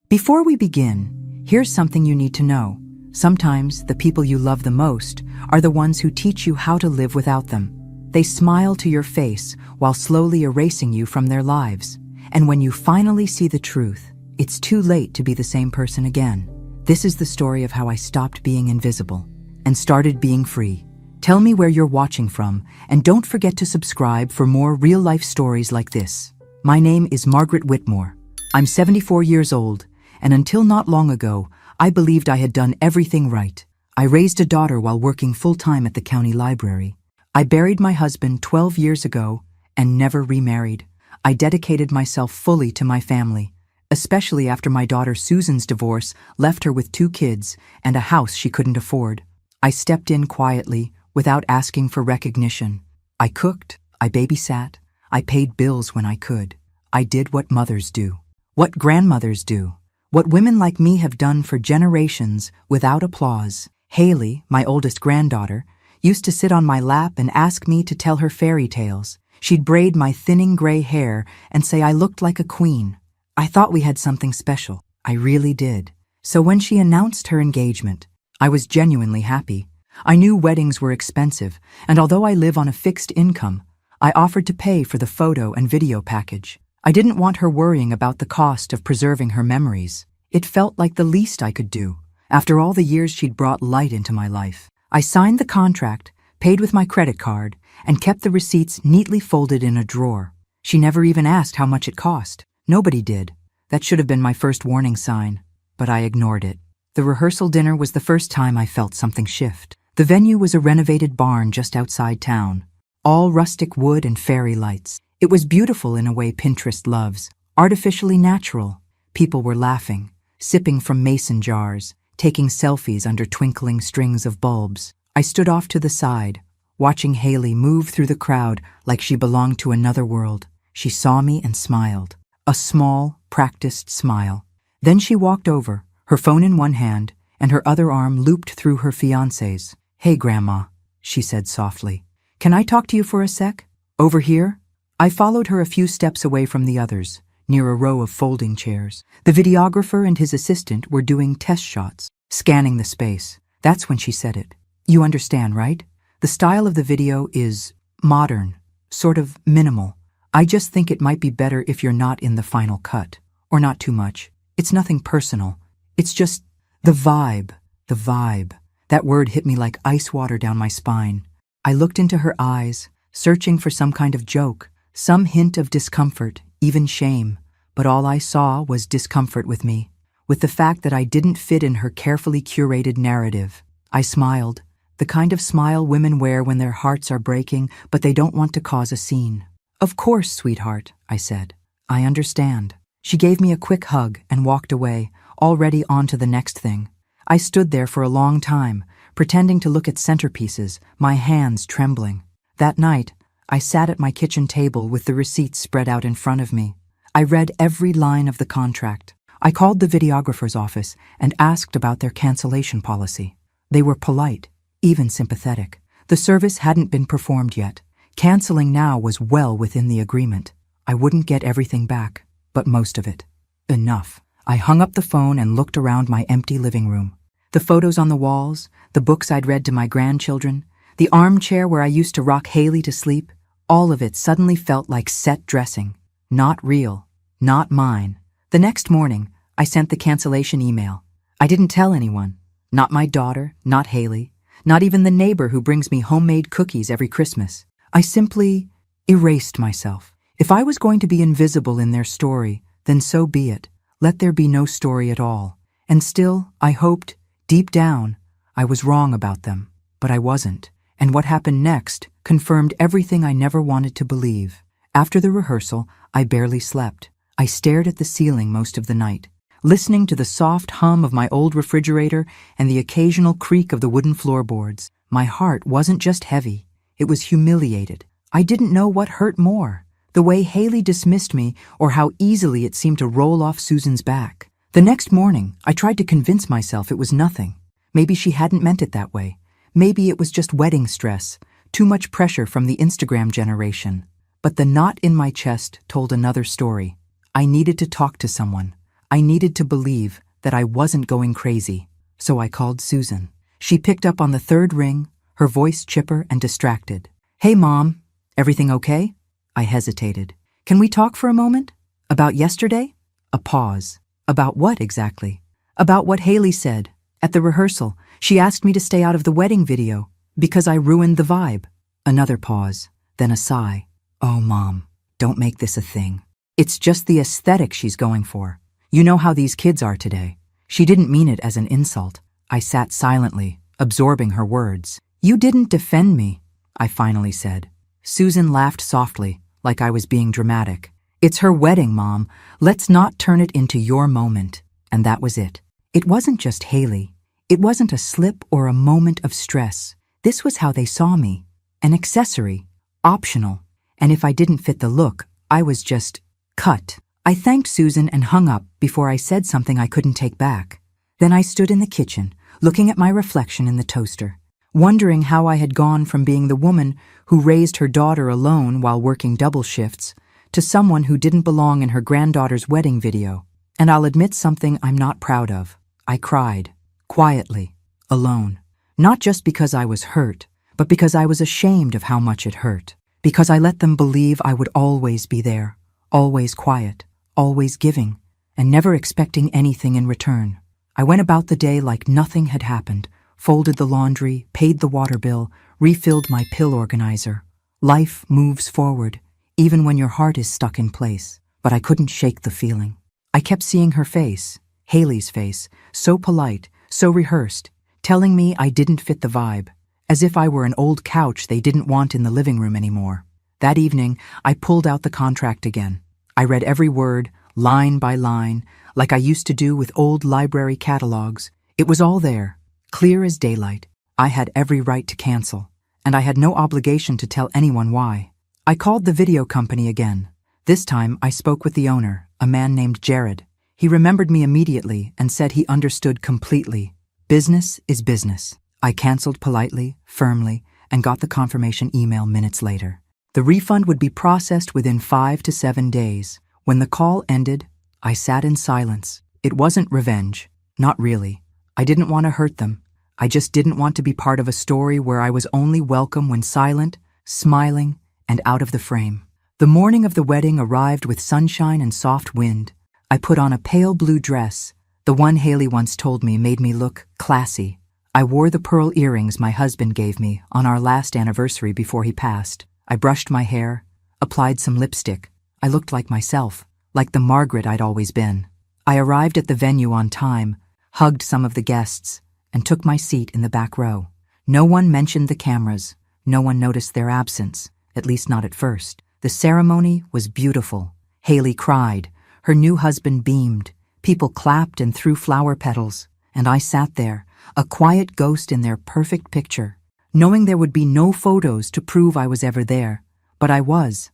Before we begin, here's something you need to know. Sometimes the people you love the most are the ones who teach you how to live without them. They smile to your face while slowly erasing you from their lives. And when you finally see the truth, it's too late to be the same person again. This is the story of how I stopped being invisible and started being free. Tell me where you're watching from, and don't forget to subscribe for more real-life stories like this. My name is Margaret Whitmore. I'm 74 years old, and until not long ago, I believed I had done everything right. I raised a daughter while working full-time at the county library. I buried my husband 12 years ago and never remarried. I dedicated myself fully to my family, especially after my daughter Susan's divorce left her with 2 kids and a house she couldn't afford. I stepped in quietly, without asking for recognition. I cooked, I babysat, I paid bills when I could. I did what mothers do, what grandmothers do, what women like me have done for generations without applause. Haley, my oldest granddaughter, used to sit on my lap and ask me to tell her fairy tales. She'd braid my thinning gray hair and say I looked like a queen. I thought we had something special. I really did. So when she announced her engagement, I was genuinely happy. I knew weddings were expensive, and although I live on a fixed income, I offered to pay for the photo and video package. I didn't want her worrying about the cost of preserving her memories. It felt like the least I could do, after all the years she'd brought light into my life. I signed the contract, paid with my credit card, and kept the receipts neatly folded in a drawer. She never even asked how much it cost. Nobody did. That should have been my first warning sign, but I ignored it. The rehearsal dinner was the first time I felt something shift. The venue was a renovated barn just outside town, all rustic wood and fairy lights. It was beautiful in a way Pinterest loves, artificially natural. People were laughing, sipping from mason jars, taking selfies under twinkling strings of bulbs. I stood off to the side, watching Haley move through the crowd like she belonged to another world. She saw me and smiled, a small, practiced smile. Then she walked over, her phone in one hand, and her other arm looped through her fiancé's. "Hey, Grandma," she said softly. "Can I talk to you for a sec? Over here?" I followed her a few steps away from the others, near a row of folding chairs. The videographer and his assistant were doing test shots, scanning the space. That's when she said it. "You understand, right? The style of the video is modern, sort of minimal. I just think it might be better if you're not in the final cut, or not too much. It's nothing personal. It's just the vibe, the vibe." That word hit me like ice water down my spine. I looked into her eyes, searching for some kind of joke, some hint of discomfort, even shame. But all I saw was discomfort with me, with the fact that I didn't fit in her carefully curated narrative. I smiled, the kind of smile women wear when their hearts are breaking, but they don't want to cause a scene. "Of course, sweetheart," I said. "I understand." She gave me a quick hug and walked away, already on to the next thing. I stood there for a long time, pretending to look at centerpieces, my hands trembling. That night, I sat at my kitchen table with the receipts spread out in front of me. I read every line of the contract. I called the videographer's office and asked about their cancellation policy. They were polite, even sympathetic. The service hadn't been performed yet. Canceling now was well within the agreement. I wouldn't get everything back, but most of it. Enough. I hung up the phone and looked around my empty living room. The photos on the walls, the books I'd read to my grandchildren, the armchair where I used to rock Haley to sleep, all of it suddenly felt like set dressing. Not real, not mine. The next morning, I sent the cancellation email. I didn't tell anyone. Not my daughter, not Haley, not even the neighbor who brings me homemade cookies every Christmas. I simply erased myself. If I was going to be invisible in their story, then so be it. Let there be no story at all. And still, I hoped, deep down, I was wrong about them. But I wasn't. And what happened next confirmed everything I never wanted to believe. After the rehearsal, I barely slept. I stared at the ceiling most of the night, listening to the soft hum of my old refrigerator and the occasional creak of the wooden floorboards. My heart wasn't just heavy, it was humiliated. I didn't know what hurt more. The way Haley dismissed me, or how easily it seemed to roll off Susan's back. The next morning, I tried to convince myself it was nothing. Maybe she hadn't meant it that way. Maybe it was just wedding stress, too much pressure from the Instagram generation. But the knot in my chest told another story. I needed to talk to someone. I needed to believe that I wasn't going crazy, so I called Susan. She picked up on the third ring, her voice chipper and distracted. "Hey, Mom, everything okay?" I hesitated. "Can we talk for a moment? About yesterday?" A pause. "About what exactly?" "About what Haley said. At the rehearsal, she asked me to stay out of the wedding video because I ruined the vibe." Another pause, then a sigh. "Oh, Mom, don't make this a thing. It's just the aesthetic she's going for. You know how these kids are today." She didn't mean it as an insult. I sat silently, absorbing her words. "You didn't defend me," I finally said. Susan laughed softly, like I was being dramatic. "It's her wedding, Mom. Let's not turn it into your moment." And that was it. It wasn't just Haley. It wasn't a slip or a moment of stress. This was how they saw me. An accessory, optional. And if I didn't fit the look, I was just cut. I thanked Susan and hung up before I said something I couldn't take back. Then I stood in the kitchen, looking at my reflection in the toaster, wondering how I had gone from being the woman who raised her daughter alone while working double shifts to someone who didn't belong in her granddaughter's wedding video. And I'll admit something I'm not proud of. I cried, quietly, alone. Not just because I was hurt, but because I was ashamed of how much it hurt. Because I let them believe I would always be there, always quiet, always giving, and never expecting anything in return. I went about the day like nothing had happened, folded the laundry, paid the water bill, refilled my pill organizer. Life moves forward, even when your heart is stuck in place. But I couldn't shake the feeling. I kept seeing her face, Haley's face, so polite, so rehearsed, telling me I didn't fit the vibe, as if I were an old couch they didn't want in the living room anymore. That evening, I pulled out the contract again. I read every word, line by line, like I used to do with old library catalogs. It was all there, clear as daylight. I had every right to cancel, and I had no obligation to tell anyone why. I called the video company again. This time, I spoke with the owner, a man named Jared. He remembered me immediately and said he understood completely. Business is business. I canceled politely, firmly, and got the confirmation email minutes later. The refund would be processed within 5 to 7 days. When the call ended, I sat in silence. It wasn't revenge. Not really. I didn't want to hurt them. I just didn't want to be part of a story where I was only welcome when silent, smiling, and out of the frame. The morning of the wedding arrived with sunshine and soft wind. I put on a pale blue dress. The one Haley once told me made me look classy. I wore the pearl earrings my husband gave me on our last anniversary before he passed. I brushed my hair, applied some lipstick. I looked like myself, like the Margaret I'd always been. I arrived at the venue on time, hugged some of the guests, and took my seat in the back row. No one mentioned the cameras. No one noticed their absence, at least not at first. The ceremony was beautiful. Haley cried. Her new husband beamed. People clapped and threw flower petals. And I sat there, a quiet ghost in their perfect picture, knowing there would be no photos to prove I was ever there. But I was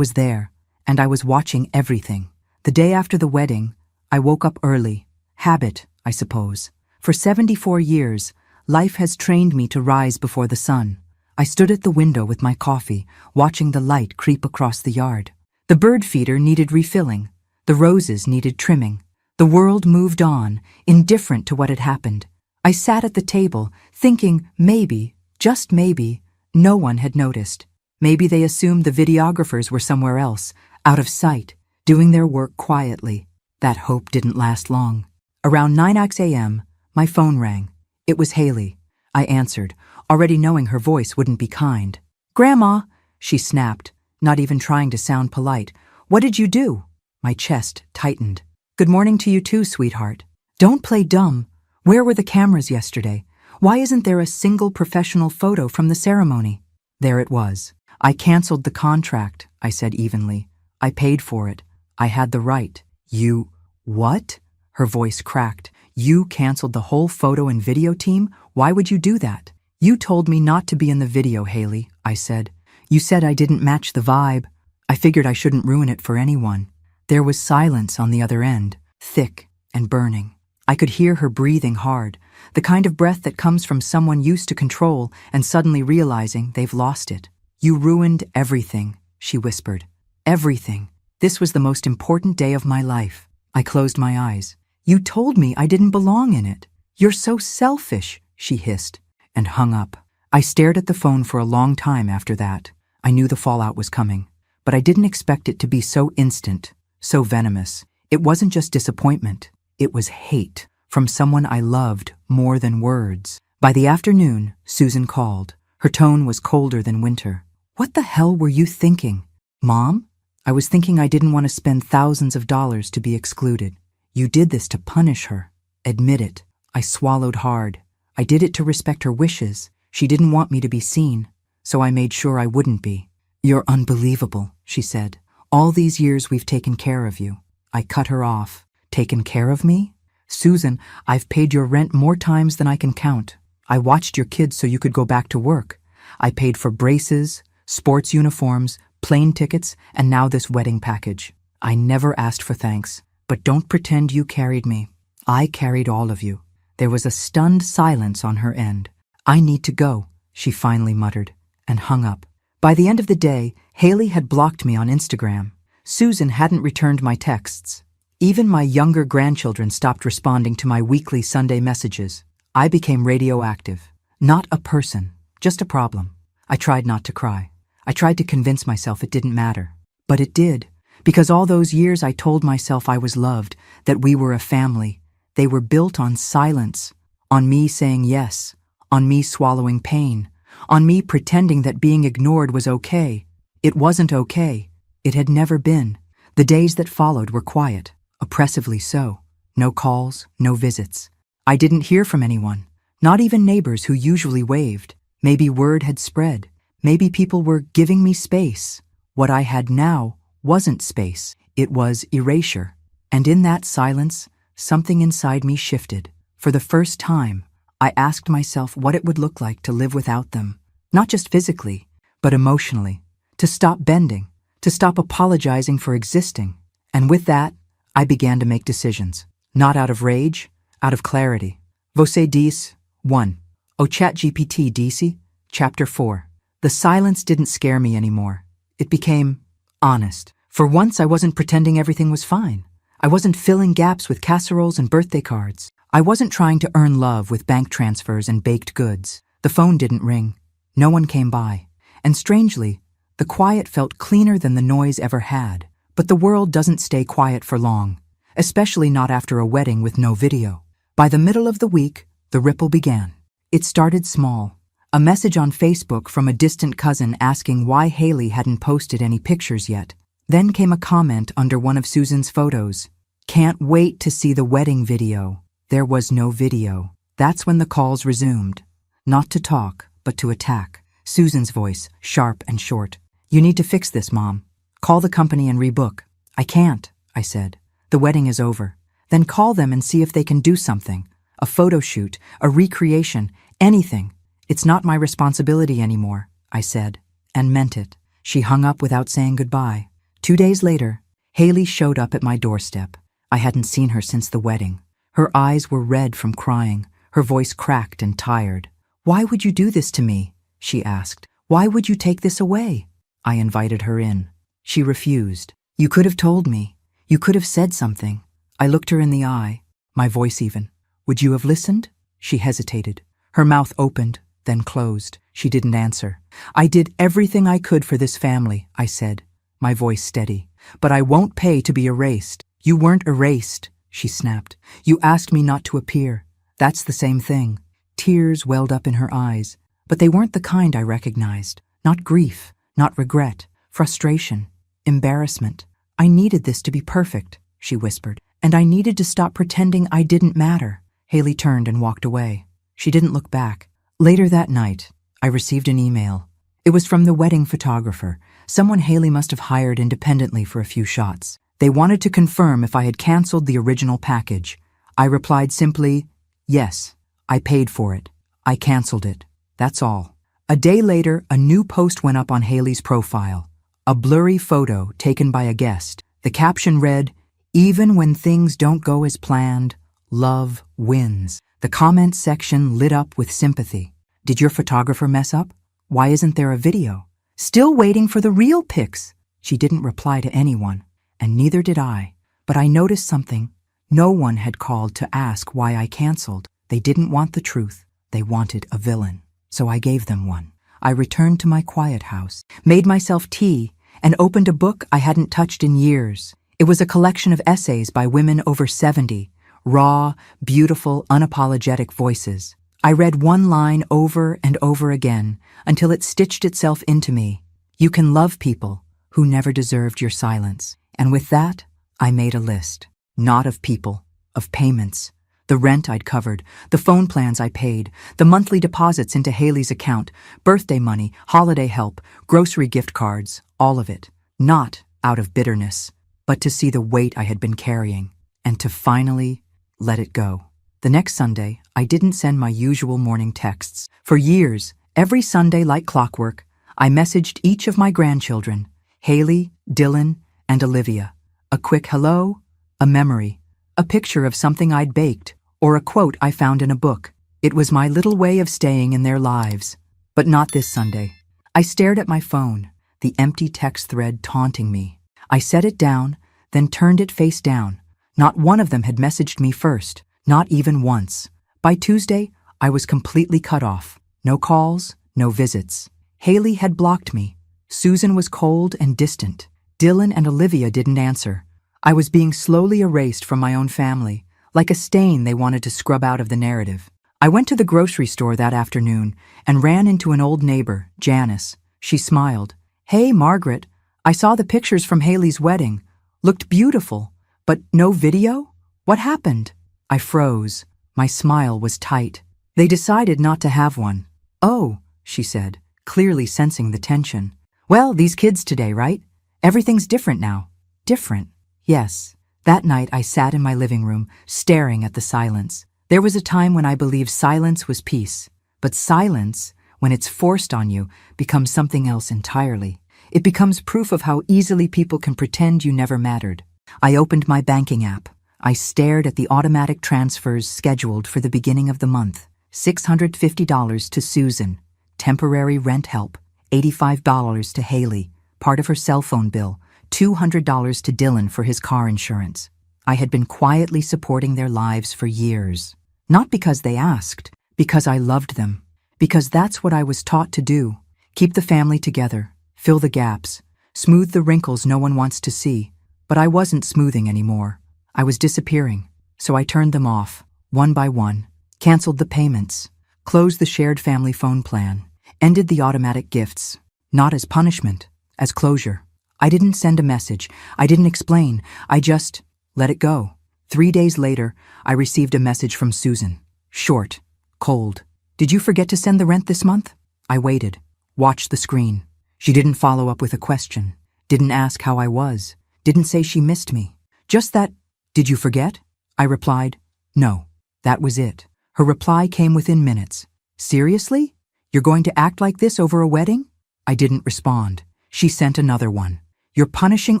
there, and I was watching everything. The day after the wedding, I woke up early. Habit, I suppose. For 74 years, life has trained me to rise before the sun. I stood at the window with my coffee, watching the light creep across the yard. The bird feeder needed refilling. The roses needed trimming. The world moved on, indifferent to what had happened. I sat at the table, thinking maybe, just maybe, no one had noticed. Maybe they assumed the videographers were somewhere else, out of sight, doing their work quietly. That hope didn't last long. Around 9 a.m., my phone rang. It was Haley. I answered, already knowing her voice wouldn't be kind. "Grandma," she snapped, not even trying to sound polite. "What did you do?" My chest tightened. "Good morning to you too, sweetheart. Don't play dumb. Where were the cameras yesterday? Why isn't there a single professional photo from the ceremony?" There it was. "I canceled the contract," I said evenly. "I paid for it. I had the right." "You... what?" Her voice cracked. "You canceled the whole photo and video team? Why would you do that?" "You told me not to be in the video, Haley," I said. "You said I didn't match the vibe. I figured I shouldn't ruin it for anyone." There was silence on the other end, thick and burning. I could hear her breathing hard, the kind of breath that comes from someone used to control and suddenly realizing they've lost it. "You ruined everything," she whispered. "Everything. This was the most important day of my life. I closed my eyes. You told me I didn't belong in it. You're so selfish, she hissed, and hung up. I stared at the phone for a long time after that. I knew the fallout was coming, but I didn't expect it to be so instant, so venomous. It wasn't just disappointment. It was hate from someone I loved more than words. By the afternoon, Susan called. Her tone was colder than winter. What the hell were you thinking? Mom? I was thinking I didn't want to spend thousands of dollars to be excluded. You did this to punish her. Admit it. I swallowed hard. I did it to respect her wishes. She didn't want me to be seen, so I made sure I wouldn't be. You're unbelievable, she said. All these years we've taken care of you. I cut her off. Taken care of me? Susan, I've paid your rent more times than I can count. I watched your kids so you could go back to work. I paid for braces, sports uniforms, plane tickets, and now this wedding package. I never asked for thanks, but don't pretend you carried me. I carried all of you. There was a stunned silence on her end. I need to go, she finally muttered, and hung up. By the end of the day, Haley had blocked me on Instagram. Susan hadn't returned my texts. Even my younger grandchildren stopped responding to my weekly Sunday messages. I became radioactive. Not a person, just a problem. I tried not to cry. I tried to convince myself it didn't matter. But it did, because all those years I told myself I was loved, that we were a family. They were built on silence, on me saying yes, on me swallowing pain, on me pretending that being ignored was okay. It wasn't okay. It had never been. The days that followed were quiet, oppressively so. No calls, no visits. I didn't hear from anyone, not even neighbors who usually waved. Maybe word had spread. Maybe people were giving me space. What I had now wasn't space. It was erasure. And in that silence, something inside me shifted. For the first time, I asked myself what it would look like to live without them. Not just physically, but emotionally. To stop bending, to stop apologizing for existing. And with that, I began to make decisions. Not out of rage, out of clarity. Você diz, 1. O ChatGPT disse, Chapter 4. The silence didn't scare me anymore. It became honest. For once, I wasn't pretending everything was fine. I wasn't filling gaps with casseroles and birthday cards. I wasn't trying to earn love with bank transfers and baked goods. The phone didn't ring. No one came by. And strangely, the quiet felt cleaner than the noise ever had. But the world doesn't stay quiet for long, especially not after a wedding with no video. By the middle of the week, the ripple began. It started small. A message on Facebook from a distant cousin asking why Haley hadn't posted any pictures yet. Then came a comment under one of Susan's photos. Can't wait to see the wedding video. There was no video. That's when the calls resumed. Not to talk, but to attack. Susan's voice, sharp and short. You need to fix this, Mom. Call the company and rebook. I can't, I said. The wedding is over. Then call them and see if they can do something. A photo shoot, a recreation, anything. It's not my responsibility anymore, I said, and meant it. She hung up without saying goodbye. 2 days later, Haley showed up at my doorstep. I hadn't seen her since the wedding. Her eyes were red from crying, her voice cracked and tired. Why would you do this to me? She asked. Why would you take this away? I invited her in. She refused. You could have told me. You could have said something. I looked her in the eye, my voice even. Would you have listened? She hesitated. Her mouth opened, then closed. She didn't answer. I did everything I could for this family, I said, my voice steady. But I won't pay to be erased. You weren't erased, she snapped. You asked me not to appear. That's the same thing. Tears welled up in her eyes, but they weren't the kind I recognized. Not grief, not regret, frustration, embarrassment. I needed this to be perfect, she whispered, and I needed to stop pretending I didn't matter. Haley turned and walked away. She didn't look back. Later that night, I received an email. It was from the wedding photographer, someone Haley must have hired independently for a few shots. They wanted to confirm if I had canceled the original package. I replied simply, yes, I paid for it. I canceled it. That's all. A day later, a new post went up on Haley's profile. A blurry photo taken by a guest. The caption read, even when things don't go as planned, love wins. The comment section lit up with sympathy. Did your photographer mess up? Why isn't there a video? Still waiting for the real pics. She didn't reply to anyone, and neither did I. But I noticed something. No one had called to ask why I canceled. They didn't want the truth. They wanted a villain. So I gave them one. I returned to my quiet house, made myself tea, and opened a book I hadn't touched in years. It was a collection of essays by women over 70, raw, beautiful, unapologetic voices. I read one line over and over again until it stitched itself into me. You can love people who never deserved your silence. And with that, I made a list. Not of people, of payments. The rent I'd covered, the phone plans I paid, the monthly deposits into Haley's account, birthday money, holiday help, grocery gift cards, all of it. Not out of bitterness, but to see the weight I had been carrying, and to finally let it go. The next Sunday, I didn't send my usual morning texts. For years, every Sunday like clockwork, I messaged each of my grandchildren, Haley, Dylan, and Olivia. A quick hello, a memory, a picture of something I'd baked, or a quote I found in a book. It was my little way of staying in their lives. But not this Sunday. I stared at my phone, the empty text thread taunting me. I set it down, then turned it face down. Not one of them had messaged me first, not even once. By Tuesday, I was completely cut off. No calls, no visits. Haley had blocked me. Susan was cold and distant. Dylan and Olivia didn't answer. I was being slowly erased from my own family, like a stain they wanted to scrub out of the narrative. I went to the grocery store that afternoon and ran into an old neighbor, Janice. She smiled. Hey, Margaret, I saw the pictures from Haley's wedding. Looked beautiful, but no video? What happened? I froze. My smile was tight. They decided not to have one. Oh, she said, clearly sensing the tension. Well, these kids today, right? Everything's different now. Different. Yes. That night I sat in my living room, staring at the silence. There was a time when I believed silence was peace. But silence, when it's forced on you, becomes something else entirely. It becomes proof of how easily people can pretend you never mattered. I opened my banking app. I stared at the automatic transfers scheduled for the beginning of the month. $650 to Susan. Temporary rent help. $85 to Haley, part of her cell phone bill. $200 to Dylan for his car insurance. I had been quietly supporting their lives for years. Not because they asked, because I loved them. Because that's what I was taught to do. Keep the family together, fill the gaps, smooth the wrinkles no one wants to see. But I wasn't smoothing anymore. I was disappearing. So I turned them off, one by one, canceled the payments, closed the shared family phone plan, ended the automatic gifts, not as punishment, as closure. I didn't send a message. I didn't explain. I just let it go. 3 days later, I received a message from Susan. Short, cold. Did you forget to send the rent this month? I waited, watched the screen. She didn't follow up with a question, didn't ask how I was, didn't say she missed me. Just that, did you forget? I replied, no. That was it. Her reply came within minutes. Seriously? You're going to act like this over a wedding? I didn't respond. She sent another one. You're punishing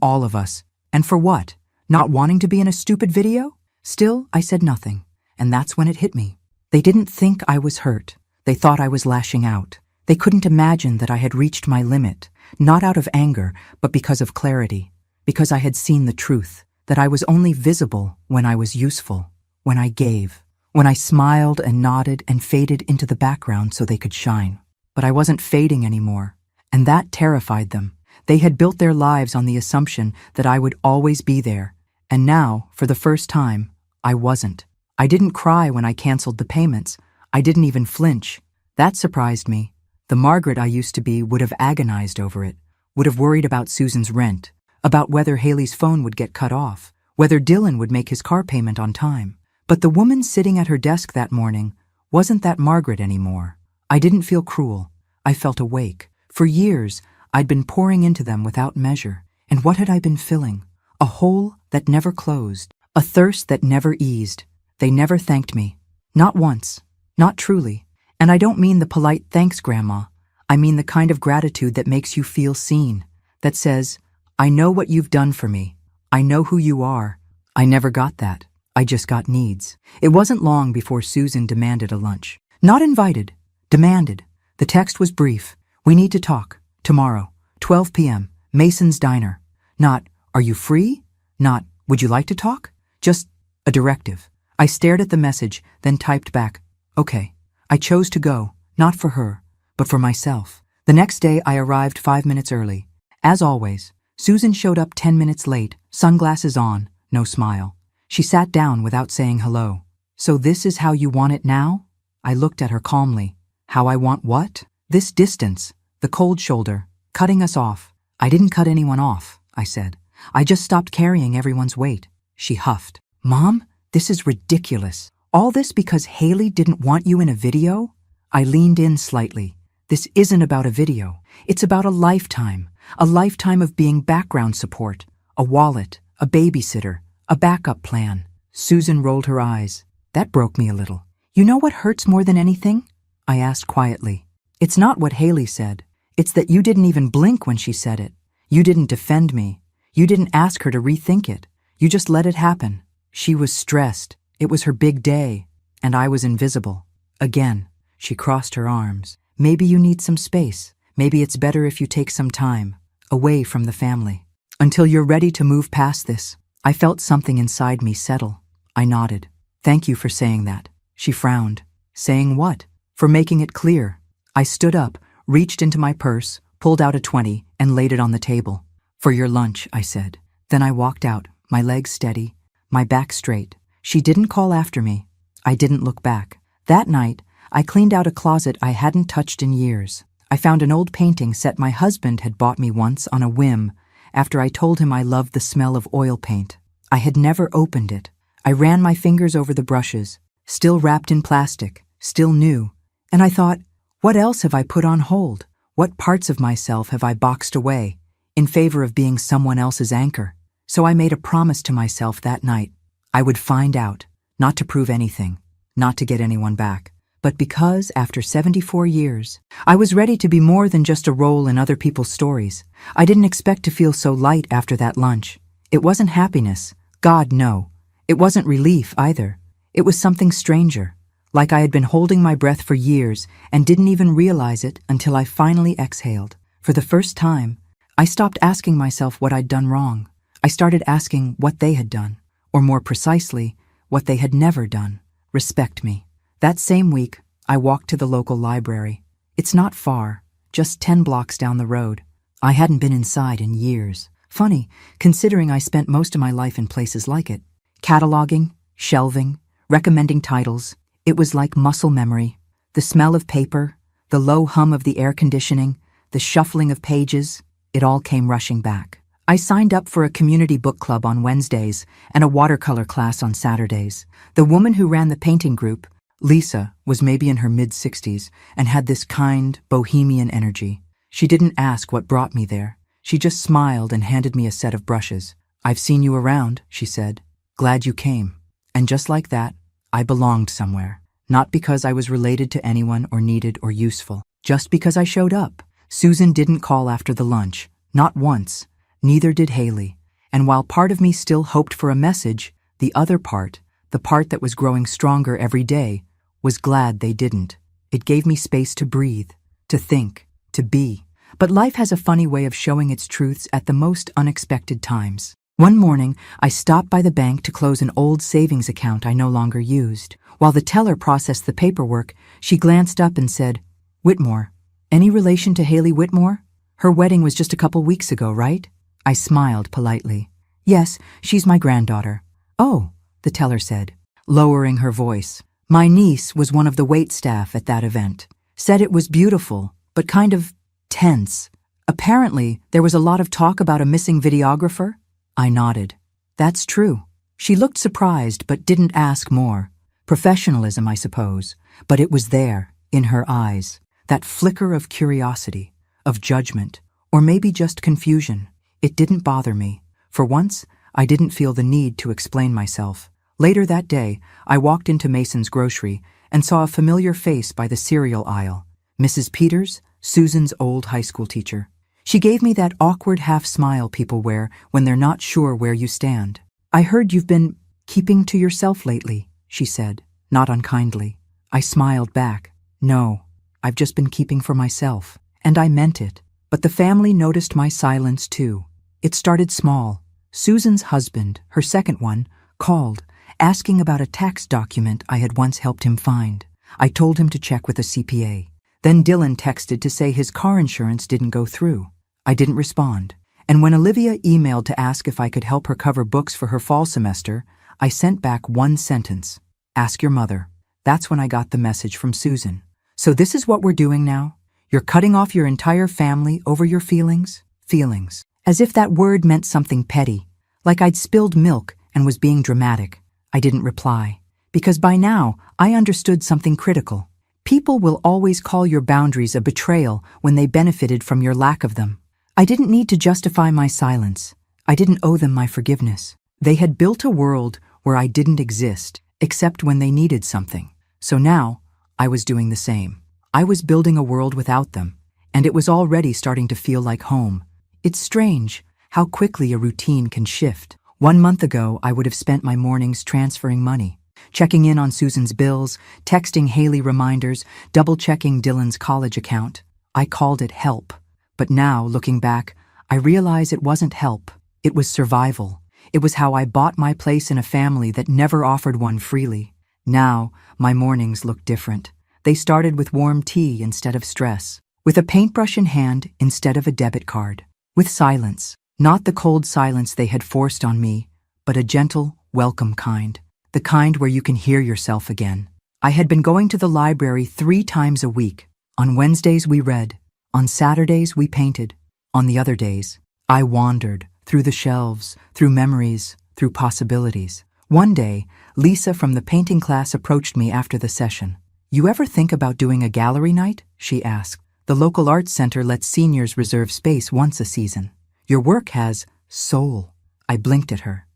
all of us. And for what? Not wanting to be in a stupid video? Still, I said nothing. And that's when it hit me. They didn't think I was hurt. They thought I was lashing out. They couldn't imagine that I had reached my limit, not out of anger, but because of clarity. Because I had seen the truth, that I was only visible when I was useful, when I gave, when I smiled and nodded and faded into the background so they could shine. But I wasn't fading anymore, and that terrified them. They had built their lives on the assumption that I would always be there, and now, for the first time, I wasn't. I didn't cry when I canceled the payments. I didn't even flinch. That surprised me. The Margaret I used to be would have agonized over it, would have worried about Susan's rent, about whether Haley's phone would get cut off, whether Dylan would make his car payment on time. But the woman sitting at her desk that morning wasn't that Margaret anymore. I didn't feel cruel. I felt awake. For years, I'd been pouring into them without measure. And what had I been filling? A hole that never closed, a thirst that never eased. They never thanked me. Not once. Not truly. And I don't mean the polite thanks, Grandma. I mean the kind of gratitude that makes you feel seen, that says, I know what you've done for me. I know who you are. I never got that. I just got needs. It wasn't long before Susan demanded a lunch. Not invited. Demanded. The text was brief. We need to talk. Tomorrow, 12 p.m., Mason's Diner. Not, are you free? Not, Would you like to talk? Just a directive. I stared at the message, then typed back, okay. I chose to go, not for her, but for myself. The next day I arrived 5 minutes early. As always, Susan showed up 10 minutes late, sunglasses on, no smile. She sat down without saying hello. So this is how you want it now? I looked at her calmly. How I want what? This distance, the cold shoulder, cutting us off. I didn't cut anyone off, I said. I just stopped carrying everyone's weight. She huffed. Mom, this is ridiculous. All this because Haley didn't want you in a video? I leaned in slightly. This isn't about a video. It's about a lifetime of being background support, a wallet, a babysitter, a backup plan. Susan rolled her eyes. That broke me a little. You know what hurts more than anything? I asked quietly. It's not what Haley said. It's that you didn't even blink when she said it. You didn't defend me. You didn't ask her to rethink it. You just let it happen. She was stressed. It was her big day. And I was invisible. Again, she crossed her arms. Maybe you need some space. Maybe it's better if you take some time, away from the family. Until you're ready to move past this. I felt something inside me settle. I nodded. Thank you for saying that. She frowned. Saying what? For making it clear. I stood up, reached into my purse, pulled out a 20, and laid it on the table. For your lunch, I said. Then I walked out, my legs steady, my back straight. She didn't call after me. I didn't look back. That night, I cleaned out a closet I hadn't touched in years. I found an old painting set my husband had bought me once on a whim after I told him I loved the smell of oil paint. I had never opened it. I ran my fingers over the brushes, still wrapped in plastic, still new, and I thought, what else have I put on hold? What parts of myself have I boxed away in favor of being someone else's anchor? So I made a promise to myself that night. I would find out, not to prove anything, not to get anyone back, but because, after 74 years, I was ready to be more than just a role in other people's stories. I didn't expect to feel so light after that lunch. It wasn't happiness. God, no. It wasn't relief, either. It was something stranger, like I had been holding my breath for years and didn't even realize it until I finally exhaled. For the first time, I stopped asking myself what I'd done wrong. I started asking what they had done, or more precisely, what they had never done. Respect me. That same week, I walked to the local library. It's not far, just 10 blocks down the road. I hadn't been inside in years. Funny, considering I spent most of my life in places like it. Cataloging, shelving, recommending titles. It was like muscle memory. The smell of paper, the low hum of the air conditioning, the shuffling of pages, it all came rushing back. I signed up for a community book club on Wednesdays and a watercolor class on Saturdays. The woman who ran the painting group, Lisa, was maybe in her mid-60s and had this kind, bohemian energy. She didn't ask what brought me there. She just smiled and handed me a set of brushes. I've seen you around, she said. Glad you came. And just like that, I belonged somewhere. Not because I was related to anyone or needed or useful. Just because I showed up. Susan didn't call after the lunch. Not once. Neither did Haley. And while part of me still hoped for a message, the other part, the part that was growing stronger every day, was glad they didn't. It gave me space to breathe, to think, to be. But life has a funny way of showing its truths at the most unexpected times. One morning, I stopped by the bank to close an old savings account I no longer used. While the teller processed the paperwork, she glanced up and said, Whitmore. Any relation to Haley Whitmore? Her wedding was just a couple weeks ago, right? I smiled politely. Yes, she's my granddaughter. Oh, the teller said, lowering her voice. My niece was one of the wait staff at that event. Said it was beautiful, but kind of tense. Apparently, there was a lot of talk about a missing videographer. I nodded. That's true. She looked surprised but didn't ask more. Professionalism, I suppose. But it was there, in her eyes. That flicker of curiosity, of judgment, or maybe just confusion. It didn't bother me. For once, I didn't feel the need to explain myself. Later that day, I walked into Mason's grocery and saw a familiar face by the cereal aisle. Mrs. Peters, Susan's old high school teacher. She gave me that awkward half-smile people wear when they're not sure where you stand. I heard you've been keeping to yourself lately, she said, not unkindly. I smiled back. No, I've just been keeping for myself. And I meant it. But the family noticed my silence too. It started small, Susan's husband, her second one, called, asking about a tax document I had once helped him find. I told him to check with a CPA. Then Dylan texted to say his car insurance didn't go through. I didn't respond. And when Olivia emailed to ask if I could help her cover books for her fall semester, I sent back one sentence: "Ask your mother." That's when I got the message from Susan. "So this is what we're doing now? You're cutting off your entire family over your feelings?" Feelings. As if that word meant something petty, like I'd spilled milk and was being dramatic. I didn't reply, because by now I understood something critical. People will always call your boundaries a betrayal when they benefited from your lack of them. I didn't need to justify my silence. I didn't owe them my forgiveness. They had built a world where I didn't exist, except when they needed something. So now, I was doing the same. I was building a world without them, and it was already starting to feel like home. It's strange how quickly a routine can shift. 1 month ago, I would have spent my mornings transferring money, checking in on Susan's bills, texting Haley reminders, double-checking Dylan's college account. I called it help. But now, looking back, I realize it wasn't help. It was survival. It was how I bought my place in a family that never offered one freely. Now, my mornings look different. They started with warm tea instead of stress, with a paintbrush in hand instead of a debit card, with silence. Not the cold silence they had forced on me, but a gentle, welcome kind. The kind where you can hear yourself again. I had been going to the library 3 times a week. On Wednesdays we read. On Saturdays we painted. On the other days, I wandered through the shelves, through memories, through possibilities. One day, Lisa from the painting class approached me after the session. "You ever think about doing a gallery night?" she asked. "The local arts center lets seniors reserve space once a season. Your work has soul." I blinked at her.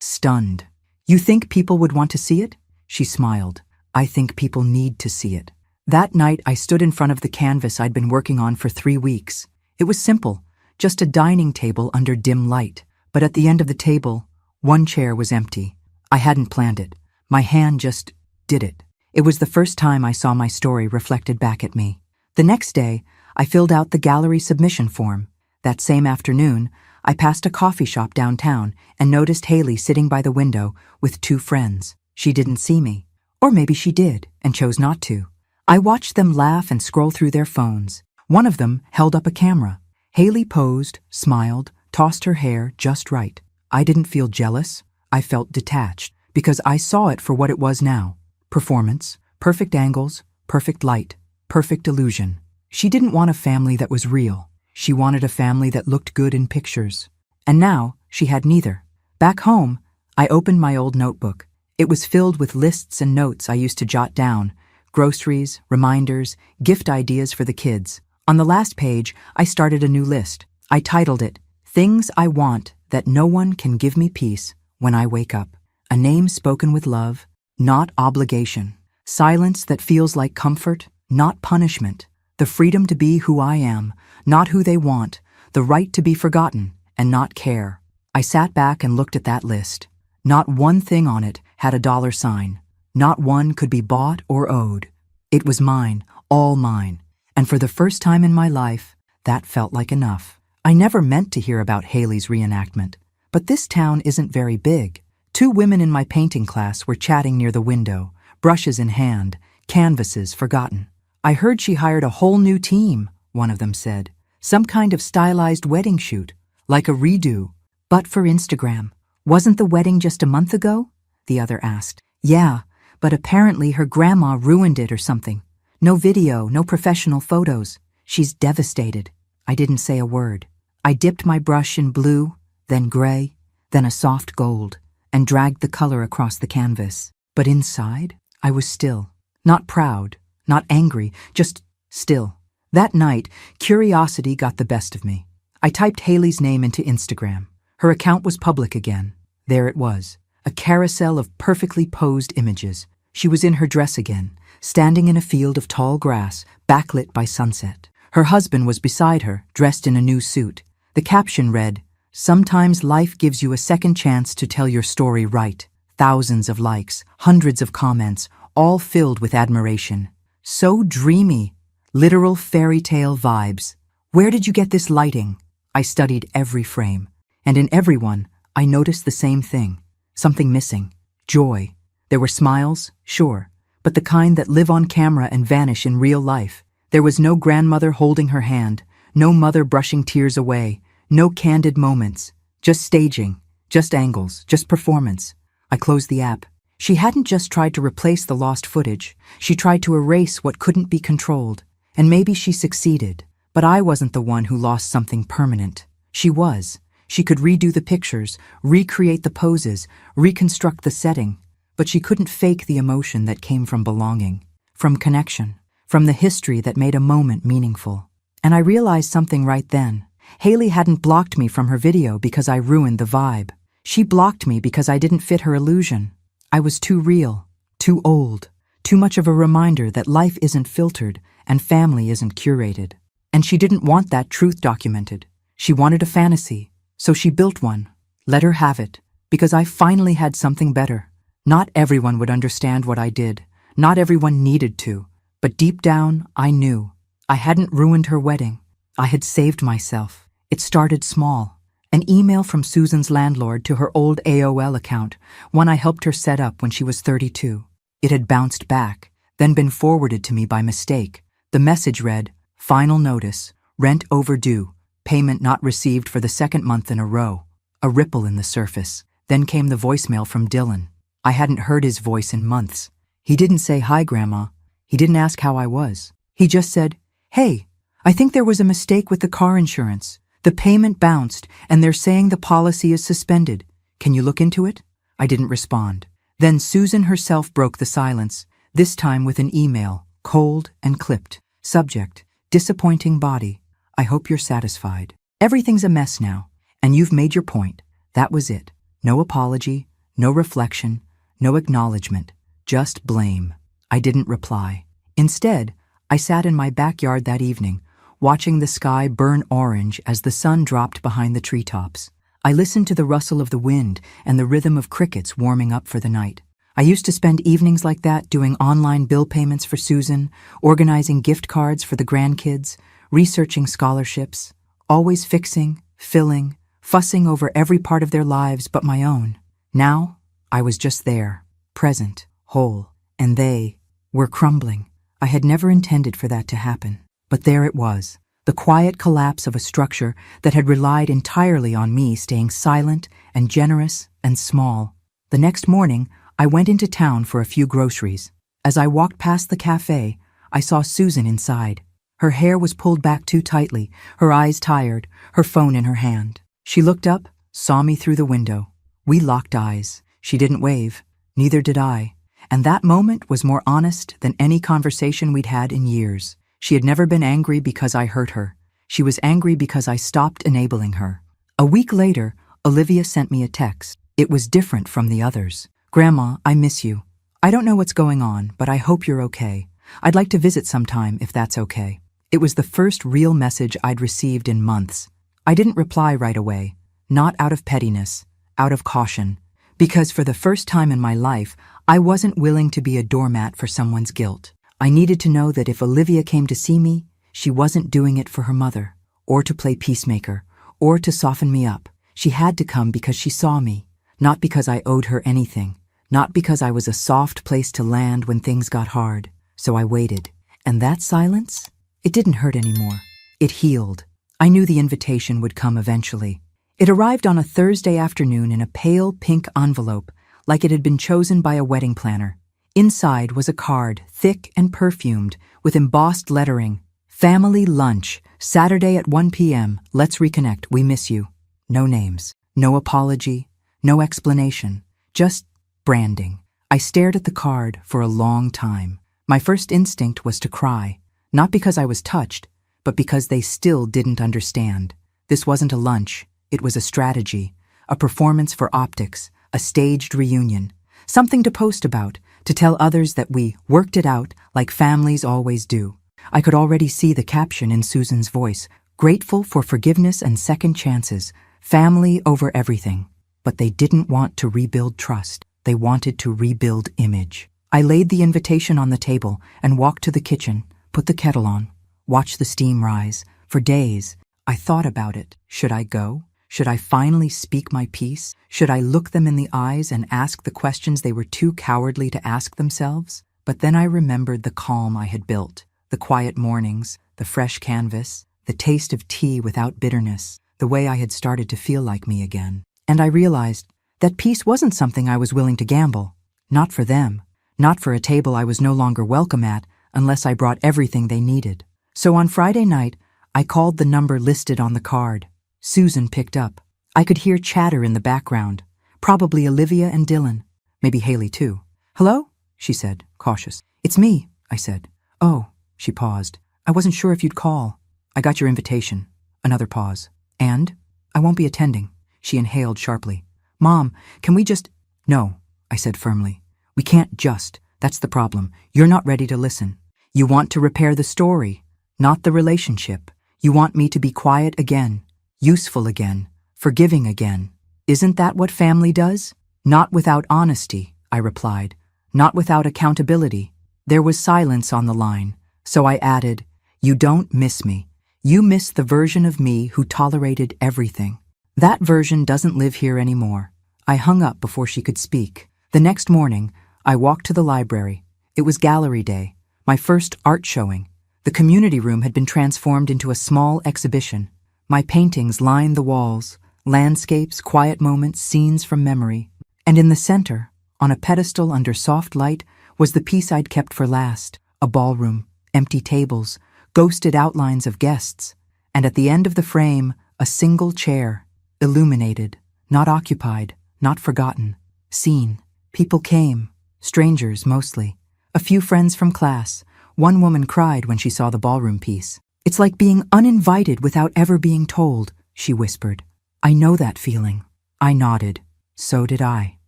Stunned. "You think people would want to see it?" She smiled. "I think people need to see it." That night, I stood in front of the canvas I'd been working on for 3 weeks. It was simple, just a dining table under dim light. But at the end of the table, one chair was empty. I hadn't planned it. My hand just did it. It was the first time I saw my story reflected back at me. The next day, I filled out the gallery submission form. That same afternoon, I passed a coffee shop downtown and noticed Haley sitting by the window with 2 friends. She didn't see me. Or maybe she did and chose not to. I watched them laugh and scroll through their phones. One of them held up a camera. Haley posed, smiled, tossed her hair just right. I didn't feel jealous. I felt detached, because I saw it for what it was now. Performance, perfect angles, perfect light, perfect illusion. She didn't want a family that was real. She wanted a family that looked good in pictures. And now, she had neither. Back home, I opened my old notebook. It was filled with lists and notes I used to jot down. Groceries, reminders, gift ideas for the kids. On the last page, I started a new list. I titled it, "Things I Want That No One Can Give Me Peace When I Wake Up." A name spoken with love, not obligation. Silence that feels like comfort, not punishment. The freedom to be who I am, not who they want. The right to be forgotten and not care. I sat back and looked at that list. Not one thing on it had a dollar sign. Not one could be bought or owed. It was mine, all mine. And for the first time in my life, that felt like enough. I never meant to hear about Haley's reenactment. But this town isn't very big. 2 women in my painting class were chatting near the window, brushes in hand, canvases forgotten. "I heard she hired a whole new team," one of them said. "Some kind of stylized wedding shoot, like a redo, but for Instagram." "Wasn't the wedding just a month ago?" the other asked. "Yeah, but apparently her grandma ruined it or something. No video, no professional photos. She's devastated." I didn't say a word. I dipped my brush in blue, then gray, then a soft gold, and dragged the color across the canvas. But inside, I was still. Not proud, not angry, just still. That night, curiosity got the best of me. I typed Haley's name into Instagram. Her account was public again. There it was. A carousel of perfectly posed images. She was in her dress again, standing in a field of tall grass, backlit by sunset. Her husband was beside her, dressed in a new suit. The caption read, "Sometimes life gives you a second chance to tell your story right." Thousands of likes, hundreds of comments, all filled with admiration. So dreamy, literal fairy tale vibes. "Where did you get this lighting?" I studied every frame. And in everyone, I noticed the same thing. Something missing. Joy. There were smiles, sure, but the kind that live on camera and vanish in real life. There was no grandmother holding her hand, no mother brushing tears away, no candid moments, just staging, just angles, just performance. I closed the app. She hadn't just tried to replace the lost footage, she tried to erase what couldn't be controlled. And maybe she succeeded, but I wasn't the one who lost something permanent. She was. She could redo the pictures, recreate the poses, reconstruct the setting, but she couldn't fake the emotion that came from belonging, from connection, from the history that made a moment meaningful. And I realized something right then. Haley hadn't blocked me from her video because I ruined the vibe. She blocked me because I didn't fit her illusion. I was too real, too old, too much of a reminder that life isn't filtered and family isn't curated. And she didn't want that truth documented. She wanted a fantasy, so she built one. Let her have it, because I finally had something better. Not everyone would understand what I did. Not everyone needed to. But deep down, I knew. I hadn't ruined her wedding. I had saved myself. It started small. An email from Susan's landlord to her old AOL account, one I helped her set up when she was 32. It had bounced back, then been forwarded to me by mistake. The message read, "Final notice, rent overdue, payment not received for the second month in a row." A ripple in the surface. Then came the voicemail from Dylan. I hadn't heard his voice in months. He didn't say, "Hi, Grandma." He didn't ask how I was. He just said, "Hey, I think there was a mistake with the car insurance. The payment bounced, and they're saying the policy is suspended. Can you look into it?" I didn't respond. Then Susan herself broke the silence, this time with an email, cold and clipped. Subject, disappointing body. I hope you're satisfied. Everything's a mess now, and you've made your point. That was it. No apology, no reflection, no acknowledgement, just blame. I didn't reply. Instead, I sat in my backyard that evening, watching the sky burn orange as the sun dropped behind the treetops. I listened to the rustle of the wind and the rhythm of crickets warming up for the night. I used to spend evenings like that doing online bill payments for Susan, organizing gift cards for the grandkids, researching scholarships, always fixing, filling, fussing over every part of their lives but my own. Now, I was just there, present, whole, and they were crumbling. I had never intended for that to happen. But there it was, the quiet collapse of a structure that had relied entirely on me staying silent and generous and small. The next morning, I went into town for a few groceries. As I walked past the cafe, I saw Susan inside. Her hair was pulled back too tightly, her eyes tired, her phone in her hand. She looked up, saw me through the window. We locked eyes. She didn't wave, neither did I. And that moment was more honest than any conversation we'd had in years. She had never been angry because I hurt her. She was angry because I stopped enabling her. A week later, Olivia sent me a text. It was different from the others. "Grandma, I miss you. I don't know what's going on, but I hope you're okay. I'd like to visit sometime if that's okay." It was the first real message I'd received in months. I didn't reply right away, not out of pettiness, out of caution, because for the first time in my life, I wasn't willing to be a doormat for someone's guilt. I needed to know that if Olivia came to see me, she wasn't doing it for her mother, or to play peacemaker, or to soften me up. She had to come because she saw me, not because I owed her anything, not because I was a soft place to land when things got hard. So I waited. And that silence? It didn't hurt anymore. It healed. I knew the invitation would come eventually. It arrived on a Thursday afternoon in a pale pink envelope, like it had been chosen by a wedding planner. Inside was a card, thick and perfumed, with embossed lettering. "Family lunch, Saturday at 1 p.m. Let's reconnect. We miss you." No names, no apology, no explanation, just branding. I stared at the card for a long time. My first instinct was to cry, not because I was touched, but because they still didn't understand. This wasn't a lunch. It was a strategy, a performance for optics, a staged reunion, something to post about, to tell others that we worked it out like families always do. I could already see the caption in Susan's voice, "Grateful for forgiveness and second chances, family over everything." But they didn't want to rebuild trust. They wanted to rebuild image. I laid the invitation on the table and walked to the kitchen, put the kettle on, watched the steam rise. For days, I thought about it. Should I go? Should I finally speak my piece? Should I look them in the eyes and ask the questions they were too cowardly to ask themselves? But then I remembered the calm I had built, the quiet mornings, the fresh canvas, the taste of tea without bitterness, the way I had started to feel like me again. And I realized that peace wasn't something I was willing to gamble. Not for them. Not for a table I was no longer welcome at unless I brought everything they needed. So on Friday night, I called the number listed on the card. Susan picked up. I could hear chatter in the background. Probably Olivia and Dylan. Maybe Haley too. "Hello?" she said, cautious. "It's me," I said. "Oh," she paused. "I wasn't sure if you'd call. I got your invitation." Another pause. "And? I won't be attending." She inhaled sharply. "Mom, can we just—" "No," I said firmly. "We can't just. That's the problem. You're not ready to listen. You want to repair the story, not the relationship. You want me to be quiet again, useful again, forgiving again. Isn't that what family does?" "Not without honesty," I replied. "Not without accountability." There was silence on the line, so I added, "You don't miss me. You miss the version of me who tolerated everything. That version doesn't live here anymore." I hung up before she could speak. The next morning, I walked to the library. It was gallery day, my first art showing. The community room had been transformed into a small exhibition. My paintings lined the walls, landscapes, quiet moments, scenes from memory. And in the center, on a pedestal under soft light, was the piece I'd kept for last, a ballroom, empty tables, ghosted outlines of guests, and at the end of the frame, a single chair, illuminated, not occupied, not forgotten, seen. People came, strangers mostly, a few friends from class. One woman cried when she saw the ballroom piece. "It's like being uninvited without ever being told," she whispered. "I know that feeling." I nodded. So did I.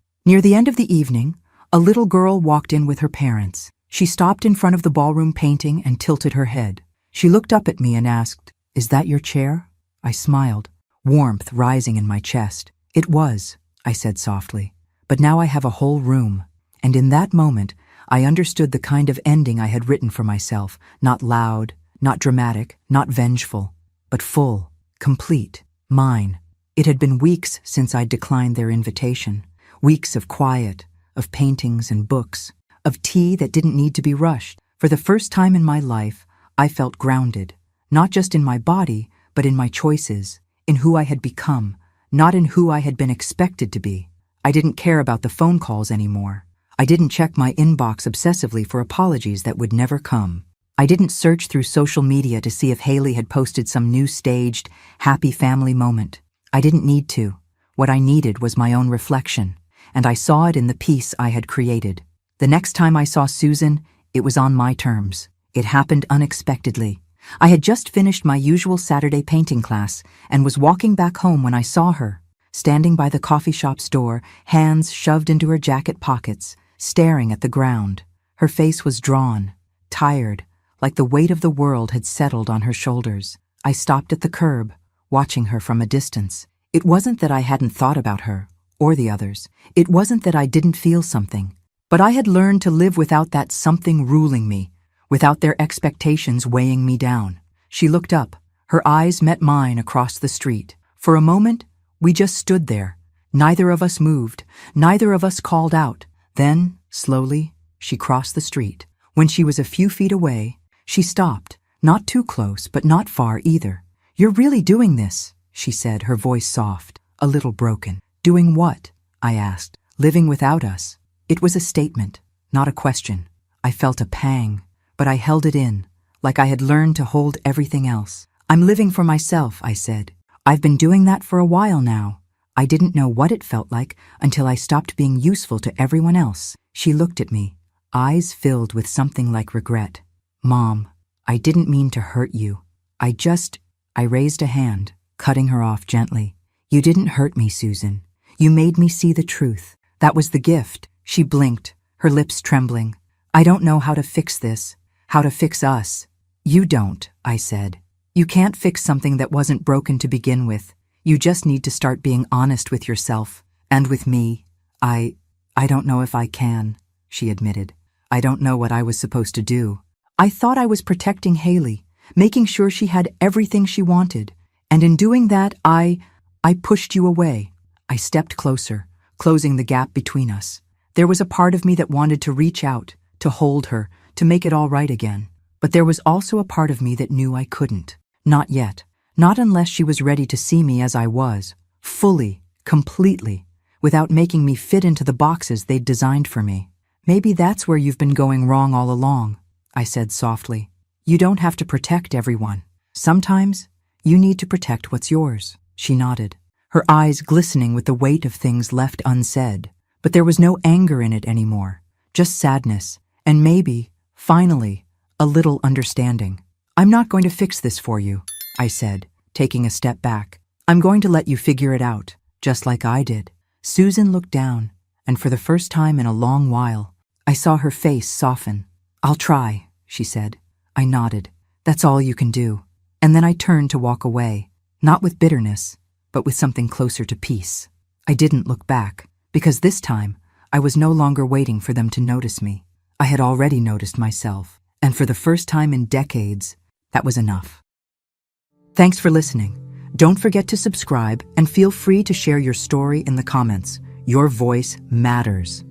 Near the end of the evening, a little girl walked in with her parents. She stopped in front of the ballroom painting and tilted her head. She looked up at me and asked, "Is that your chair?" I smiled, warmth rising in my chest. "It was," I said softly. "But now I have a whole room." And in that moment, I understood the kind of ending I had written for myself, not loud, not dramatic, not vengeful, but full, complete, mine. It had been weeks since I'd declined their invitation, weeks of quiet, of paintings and books, of tea that didn't need to be rushed. For the first time in my life, I felt grounded, not just in my body, but in my choices, in who I had become, not in who I had been expected to be. I didn't care about the phone calls anymore. I didn't check my inbox obsessively for apologies that would never come. I didn't search through social media to see if Haley had posted some new staged, happy family moment. I didn't need to. What I needed was my own reflection, and I saw it in the piece I had created. The next time I saw Susan, it was on my terms. It happened unexpectedly. I had just finished my usual Saturday painting class and was walking back home when I saw her, standing by the coffee shop's door, hands shoved into her jacket pockets, staring at the ground. Her face was drawn, tired, like the weight of the world had settled on her shoulders. I stopped at the curb, watching her from a distance. It wasn't that I hadn't thought about her, or the others. It wasn't that I didn't feel something. But I had learned to live without that something ruling me, without their expectations weighing me down. She looked up. Her eyes met mine across the street. For a moment, we just stood there. Neither of us moved. Neither of us called out. Then, slowly, she crossed the street. When she was a few feet away, she stopped, not too close, but not far either. "You're really doing this," she said, her voice soft, a little broken. "Doing what?" I asked. "Living without us." It was a statement, not a question. I felt a pang, but I held it in, like I had learned to hold everything else. "I'm living for myself," I said. "I've been doing that for a while now." I didn't know what it felt like until I stopped being useful to everyone else. She looked at me, eyes filled with something like regret. "Mom, I didn't mean to hurt you. I raised a hand, cutting her off gently. "You didn't hurt me, Susan. You made me see the truth. That was the gift." She blinked, her lips trembling. "I don't know how to fix this, how to fix us." "You don't," I said. "You can't fix something that wasn't broken to begin with. You just need to start being honest with yourself, and with me." I don't know if I can," she admitted. "I don't know what I was supposed to do. I thought I was protecting Haley, making sure she had everything she wanted, and in doing that, I I pushed you away. I stepped closer, closing the gap between us. There was a part of me that wanted to reach out, to hold her, to make it all right again. But there was also a part of me that knew I couldn't. Not yet. Not unless she was ready to see me as I was, fully, completely, without making me fit into the boxes they'd designed for me. Maybe that's where you've been going wrong all along, I said softly. You don't have to protect everyone. Sometimes, you need to protect what's yours. She nodded, her eyes glistening with the weight of things left unsaid. But there was no anger in it anymore, just sadness, and maybe, finally, a little understanding. I'm not going to fix this for you, I said, taking a step back. I'm going to let you figure it out, just like I did. Susan looked down, and for the first time in a long while, I saw her face soften. I'll try, she said. I nodded. That's all you can do. And then I turned to walk away, not with bitterness, but with something closer to peace. I didn't look back, because this time, I was no longer waiting for them to notice me. I had already noticed myself, and for the first time in decades, that was enough. Thanks for listening. Don't forget to subscribe and feel free to share your story in the comments. Your voice matters.